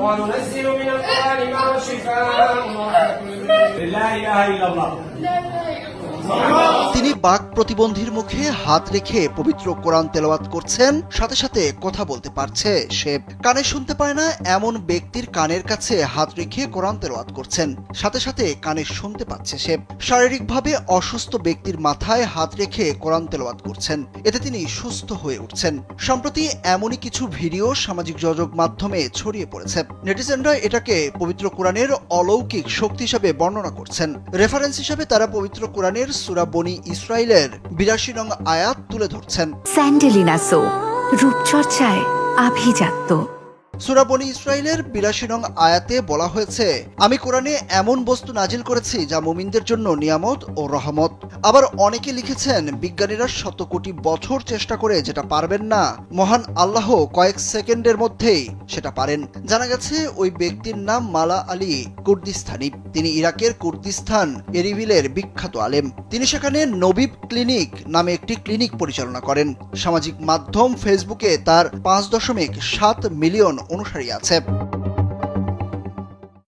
وننزل من القرآن ما هو شفاء ورحمة لا إله إلا الله. তিনি বাক প্রতিবন্ধীর মুখে হাত রেখে পবিত্র কোরআন তেলাওয়াত করছেন, সাথে সাথে কথা বলতে পারছে সে। কানে শুনতে পায় না এমন ব্যক্তির কানের কাছে হাত রেখে কোরআন তেলাওয়াত করছেন, সাথে সাথে কানে শুনতে পাচ্ছে সে। শারীরিকভাবে অসুস্থ ব্যক্তির মাথায় হাত রেখে কোরআন তেলাওয়াত করছেন, এতে তিনি সুস্থ হয়ে উঠছেন। সম্প্রতি এমনই কিছু ভিডিও সামাজিক যোগাযোগ মাধ্যমে ছড়িয়ে পড়েছে। নেটিজেনরা এটাকে পবিত্র কোরআনের অলৌকিক শক্তি হিসাবে বর্ণনা করছেন। রেফারেন্স হিসাবে তারা পবিত্র কোরআনের সূরা বনী ইসরাইলের ৮২ নং আয়াত তুলে ধরছেন। স্যান্ডেলিনা সো, রূপচর্চায় আভিজাত্য। সূরা বনী ইসরাইলের ৮২ নং আয়াতে বলা হয়েছে, আমি কোরআনে এমন বস্তু নাজিল করেছি যা মুমিনদের জন্য নিয়ামত ও রহমত। আবার অনেকে লিখেছেন, বিজ্ঞানীরা শত কোটি বছর চেষ্টা করে যেটা পারবেন না, মহান আল্লাহ কয়েক সেকেন্ডের মধ্যেই সেটা পারেন। জানা গেছে ওই ব্যক্তির নাম মালা আলী কুর্দিস্তানি। তিনি ইরাকের কুর্দিস্তান এরিবিলের বিখ্যাত আলেম। তিনি সেখানে নবিব ক্লিনিক নামে একটি ক্লিনিক পরিচালনা করেন। সামাজিক মাধ্যম ফেসবুকে তার ৫.৭ মিলিয়ন অনুসারী আছে।